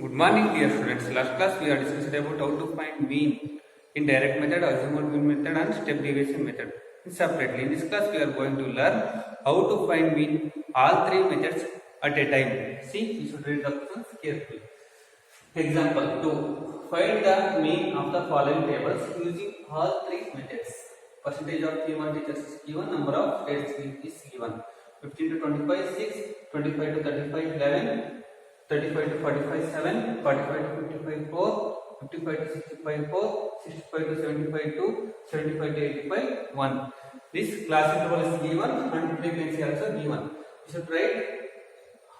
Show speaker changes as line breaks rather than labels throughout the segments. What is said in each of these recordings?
Good morning, dear students. Last class we are discussed about how to find mean in direct method, azimuth mean method, and step deviation method. Separately, in this class we are going to learn how to find mean all three methods at a time. See, you should read the questions carefully. Example 2. Find the mean of the following tables using all three methods. Percentage of P1 teachers is given, number of states is given. 15 to 25 6, 25 to 35 11, 35 to 45 7, 45 to 55 4, 55 to 65 4, 65 to 75 2, 75 to 85 1. This class interval is given and frequency also given. You should write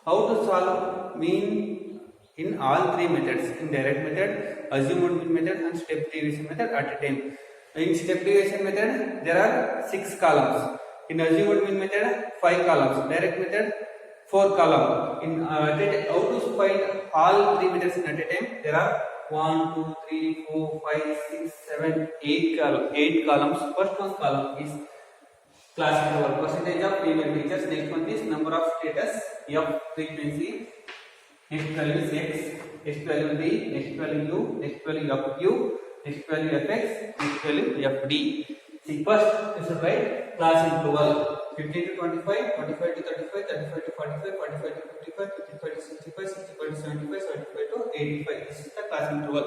how to solve mean in all three methods: in direct method, azimuth mean method, and step deviation method at a time. In step deviation method, there are 6 columns. In azimuth mean method, 5 columns. Direct method, 4 columns. In how to find all three methods at a time? There are 1, 2, 3, 4, 5, 6, 7, 8 columns. First one column is class interval, percentage of female teachers. Next one is number of status, F frequency. Next value is X, next value D, next value U, next value FU, next value FX, next value FD. See, first you should write class interval 15 to 25, 25 to 35, 35 to 45, 45 to 55, 55 to 65, 65 to 75, 75 to 85. This is the class interval.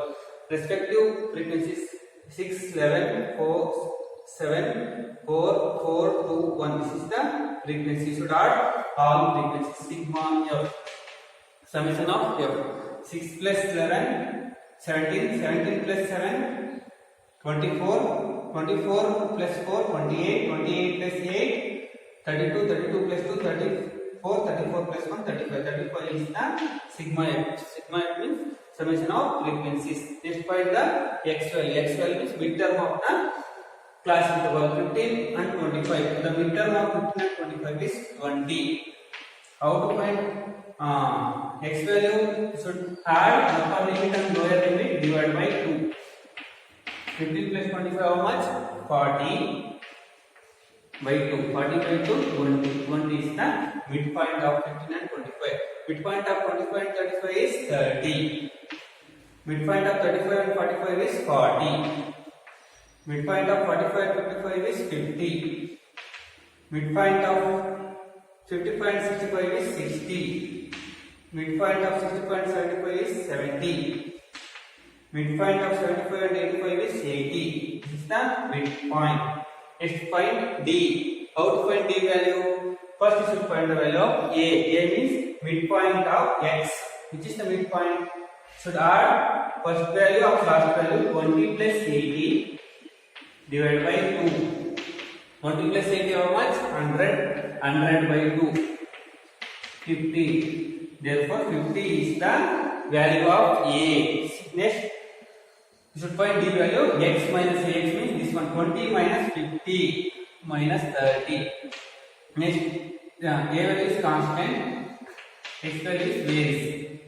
Respective frequencies 6, 11, 4, 7, 4, 4, 2, 1. This is the frequency. You should add all frequencies. Sigma F. Summation of F. 6 plus 11, 17, 17 plus 7, 24, 24 plus 4, 28, 28 plus 8, 32, 32 plus 2, 34, 34 plus 1, 35. 35 is the sigma F. Sigma F means summation of frequencies. Next find the X value. X value means midterm of the class interval 15 and 25. The midterm of 15 and 25 is 20. How to find X value? Should add upper limit and lower limit divided by 2. 15 plus 25 how much? 40 by 2. 40 by 2, 20. 20 is the midpoint of 15 and 25. Midpoint of 25 and 35 is 30. Midpoint of 35 and 45 is 40. Midpoint of 45 and 55 is 50. Midpoint of 55 and 65 is 60. Midpoint of 65 and 75 is 70. Midpoint of 75 and 85 is 80. This is the midpoint. Next find D. How to find D value? First you should find the value of A. A means midpoint of X. Which is the midpoint? Should add first value of last value 20 plus 80 divided by 2. 20 plus 80 how much? 100. 100 by 2. 50. Therefore 50 is the value of A. Next you should find D value. X minus X means this one. 20 minus 50 minus 30. Next A value is constant, X value is varies.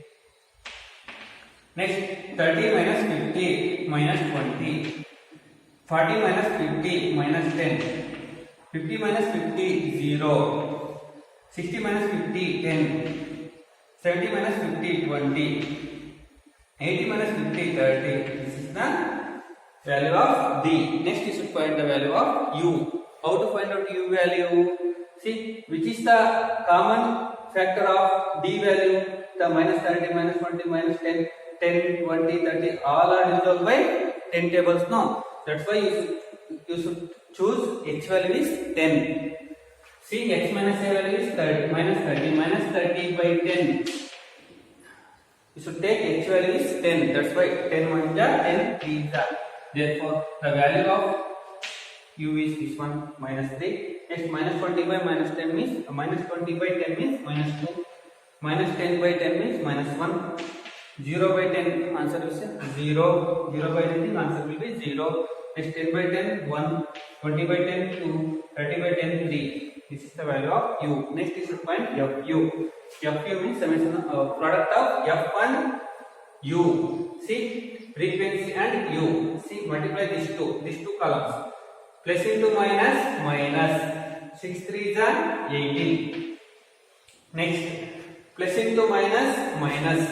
Next 30 minus 50 minus 20. 40 minus 50 minus 10. 50 minus 50 0. 60 minus 50 10. 70 minus 50 20. 80 minus 50 30. This is the value of D. Next you should find the value of U. How to find out U value? See, which is the common factor of D value? The minus 30, minus 20, minus 10, 10, 20, 30, all are divisible by 10 tables. No, that's why you should choose H value is 10. See, X minus A value is 30, minus 30, minus 30 by 10. You should take H value is 10. That's why 10 1 is 10 3 is. Therefore, the value of U is this one, minus 3. Next, minus 20 by minus 10 means minus 20 by 10 means minus 2. Minus 10 by 10 means minus 1. 0 by 10 answer is 0. 0 by anything answer will be 0. Next 10 by 10 1. 20 by 10 2. 30 by 10 3. This is the value of U. Next is to find FU. FU means summation of product of F and U. See, frequency and U. See, multiply these two columns. Plus into minus, minus. 6 3s are 18. Next, plus into minus, minus.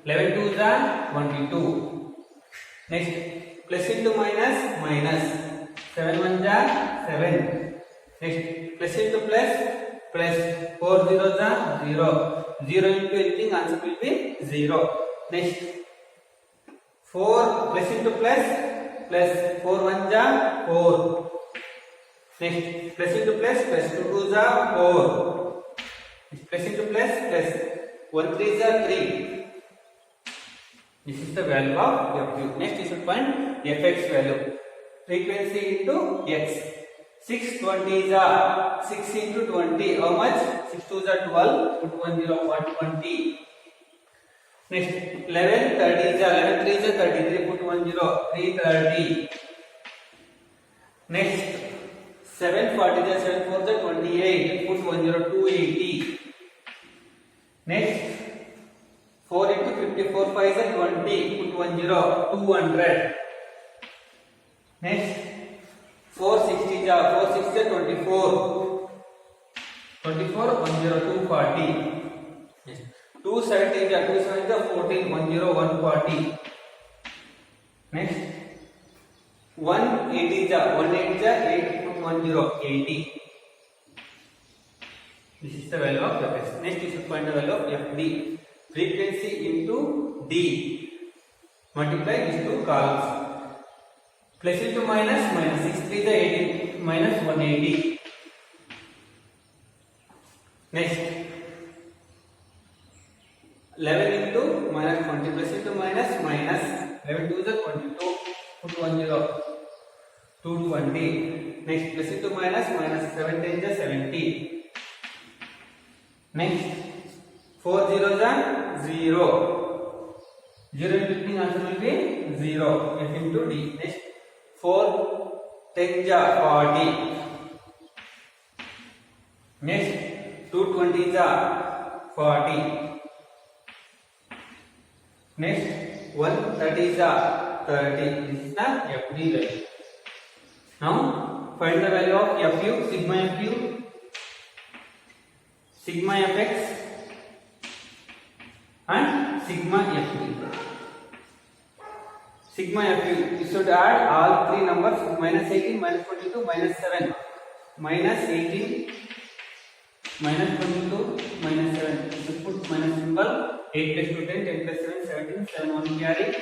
11 2 is 22. Next, plus into minus, minus. 7 1 is 7. Next, plus into plus, plus. 4 0 is 0. 0 into anything, answer will be 0. Next, 4 plus into plus, plus. 4 1 is 4. Next, plus into plus, plus 2 2 is 4. Plus into plus, plus 1 3 is 3. This is the value of Fu. Next, you should find Fx value. Frequency into x. 620 is 6 into 20. How much? 6 2 is 12. Put 1 0 20. Next, 11 30 is 11 3 is 33. Put 1 0 330. Next, 7 40 is 7 4 is 28. Put 1 0 280. Next, 4 into 54 5 is 20. Put 1 0 200. Next, 460 is 24. 24 1 0 240. Yes. 270 is 14 1 0 140. Next, 180 is 8. Put 1 0 80. This is the value of Fs. Next, you should find the value of Fd. Frequency into D. Multiply these two columns. Plus into minus, minus 6 3 is 18. Minus 180. Next, 11 into minus 20. Plus into minus, minus 11 2 is 22. Put 1 0 220. Next, plus into minus, minus 7 10 is 70. Next, 4 0 is 0. 0 into anything, answer will be 0. F into D. Next, 4 10 is 40. Next, 220 is 40. Next, 130 is 30. This is the Fd value. Now, find the value of Fu, sigma Fu, sigma Fx, and sigma Fd. Sigma Fu, you should add all three numbers: minus 18, minus 22, minus 7. Minus 18, minus 22, minus 7. You should put minus symbol. 8 plus 2 10, 10 plus 7 17, 7 1 carry.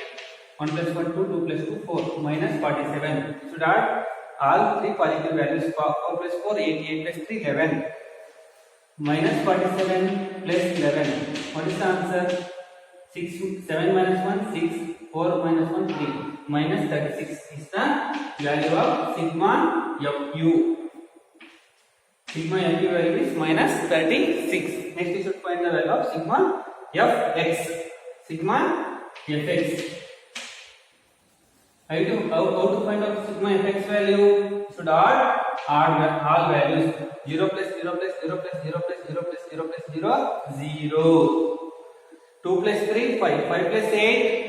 1 plus 1 2, 2 plus 2 4. Minus 47. You should add all three positive values. 4 plus 4 8, 8 plus 3 11. Minus 47 plus 11. What is the answer? 7 minus 1 6. 4 minus 1 3. Minus 36 is the value of sigma Fu. Sigma Fu value is minus 36. Next, you should find the value of sigma Fx. Sigma Fx. How to find out sigma Fx value? Should add all values. 0 plus 0 plus 0 plus 0 plus 0 plus 0 plus 0 0. 2 plus 3 5. 5 plus 8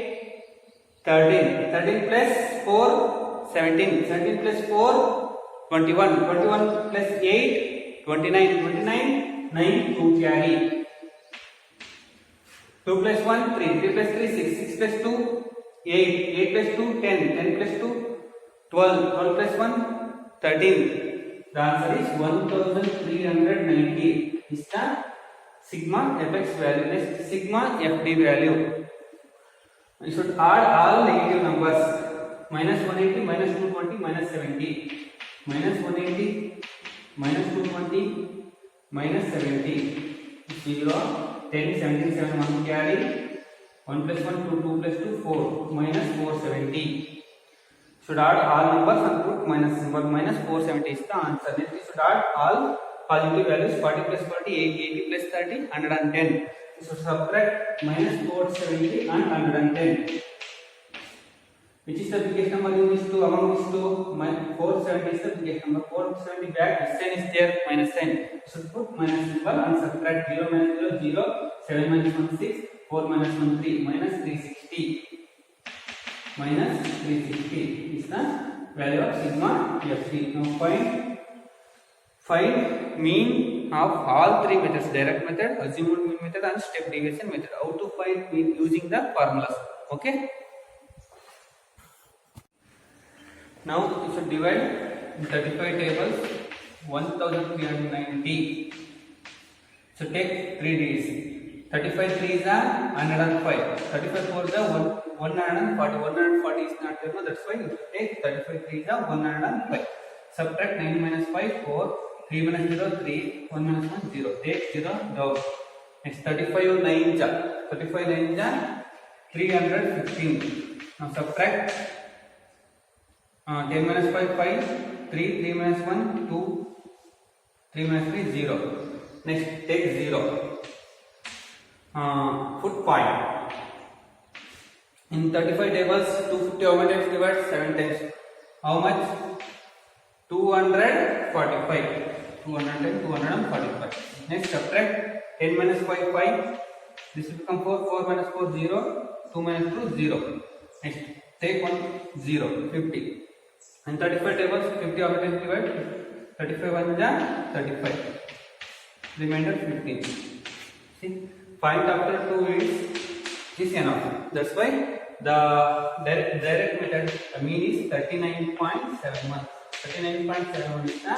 13. 13 plus 4 17. 17 plus 4 21. 21 plus 8 29. 29 9 2 carry. 2 plus 1 3. 3 plus 3 6. 6 plus 2 8. 8 plus 2 10. 10 plus 2 12. 12 plus 1 13. The answer is 1390 is the sigma Fx value. Next, sigma Fd value. You should add all negative numbers. Minus 180, minus 220, minus 70. Minus 180, minus 220, minus 70. 0, 10, 17, 7, 1 carry. 1 plus 1, 2, 2 plus 2, 4. Minus 470. Should add all numbers and put minus symbol. Minus 470 is the answer. Next, we should add all positive values. 40 plus 40, 80, 80 plus 30, 110. So subtract minus 470 and 110. Which is the biggest number in these two? Among these two, 470 is the biggest number. 470 back, this sign is there, minus sign. So put minus symbol and subtract 0 minus 0, 0. 7 minus 1, 6. 4 minus 1, 3. Minus 360. Minus 360 is the value of sigma Fc. Now find mean of all three methods: direct method, azimuth mean method, and step deviation method. How to find mean using the formulas. Okay. Now you should divide in 35 tables 1390. So take 3 days. 35 3s are 105. 35 4s are 140. 140 is not there, no, that's why you take 35 3s are 105. Subtract 9 minus 5 4. 3 minus 0 3. 1 minus 1 0. Take 0 down. Next 35 9s are 35 9s are 315. Now subtract 10 minus 5 5. 3 3 minus 1 2. 3 minus 3 0. Next take 0. Put point. In 35 tables 250 how many times divide? 7 times. How much? 245. 210 245. Next subtract 10 minus 5 5. This will become 4. 4 minus 4 0. 2 minus 2 0. Next take 1 0. 50. In 35 tables 50 how many times divide? 35 1 is 35. Remainder 15. See, find after 2 is enough. That's why the direct method mean is 39.71. 39.71 is the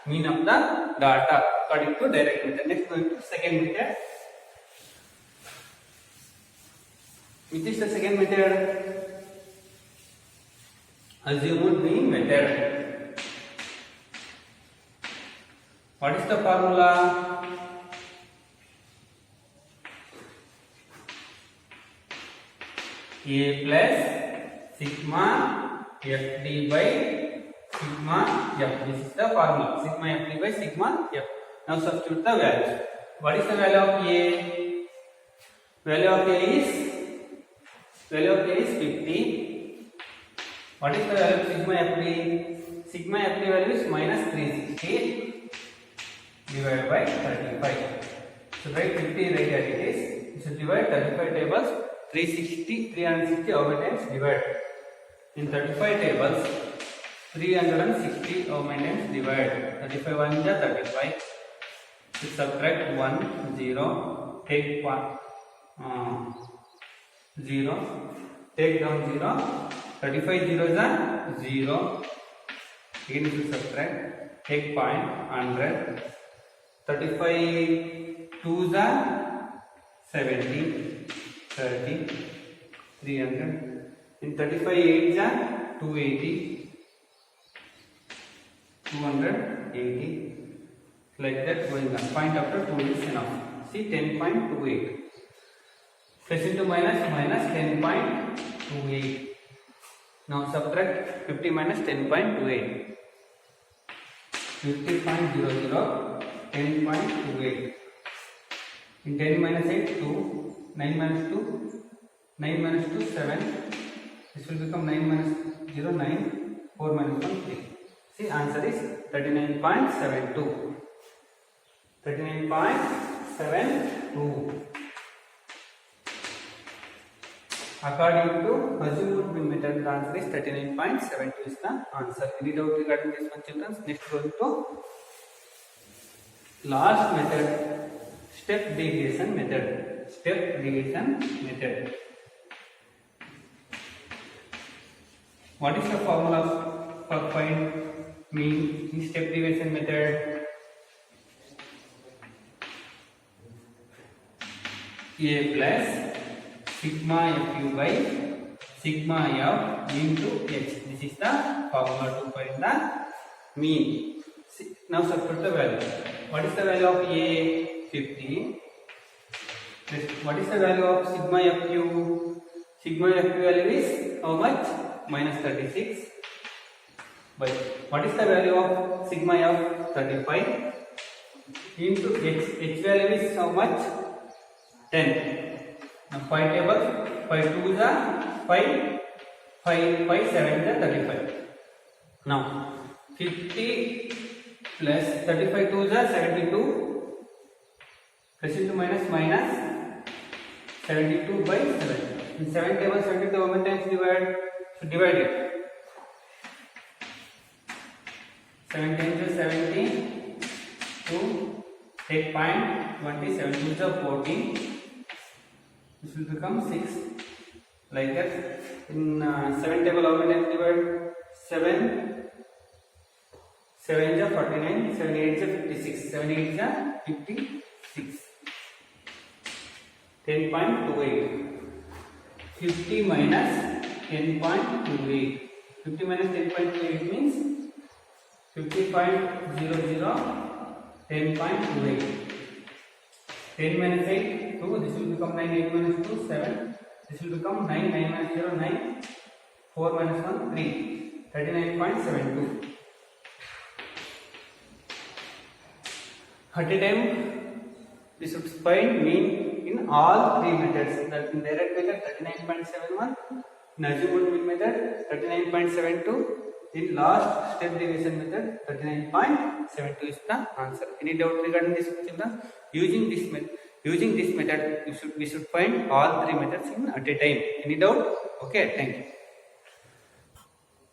mean of the data according to direct method. Next going to second method. Which is the second method? Azimuth mean method. What is the formula? A plus sigma FD by sigma F. This is the formula. Sigma FD by sigma F. Now substitute the values. What is the value of A? Value of A is 50. What is the value of sigma FD? Sigma FD value is minus 360 divided by 35. So write 50 right as it is. So divide 35 tables. 360 how many times divide? In 35 tables 360 how many times divide? 35 1 is 35. So subtract 1 0. Take 1 0. Take down 0. 35 zeros are 0. Again if you subtract, take point 100. 35 2s are 70. 30. 300. In 35 8s are 280. 280. Like that going on. Point after 2 is enough. See 10.28. Plus into minus 10.28. Now subtract 50 minus 10.28. 50.00. 10.28. In 10 minus 8 2. 9 minus 2. 9 minus 2 7. This will become 9 minus 0 9. 4 minus 1 3. See answer is 39.72. 39.72. According to azimuth mean method, the answer is 39.72 is the answer. Any doubt regarding this one, children? Next going to last method, step deviation method. Step deviation method. What is the formula for find mean in step deviation method? A plus sigma fu by sigma f into h. This is the formula to find the mean. Now substitute the value. What is the value of A? 50. What is the value of sigma fu? Sigma fu value is how much? Minus 36. But what is the value of sigma f? 35 into h. H value is how much? 10. Now 5 tables. 5 2s are 5. 5 7 is 35. Now 50 plus 35 2s are 72. Plus into minus 72 by 7. In 7 tables 72 how many times divide? So divide it. 7 times is 70. 2 Take point 27 to the 14. This will become 6. Like that. In 7 table, how many times divide? 7. 7 is 49. 7 8 is 56. 7 8 is 56. 10.28. 50 minus 10.28. 50 minus 10.28 means 50.00. 10.28. 10 minus 8, 2. This will become 9. 8 minus 2, 7. This will become 9. 9 minus 0, 9. 4 minus 1, 3. 39.72. 30 time we should find mean in all three methods. That in direct method 39.71, in assumed mean method 39.72, in last step deviation method 39.72 is the answer. Any doubt regarding this children? Using this method we should find all three methods in at a time. Any doubt? Okay, thank you.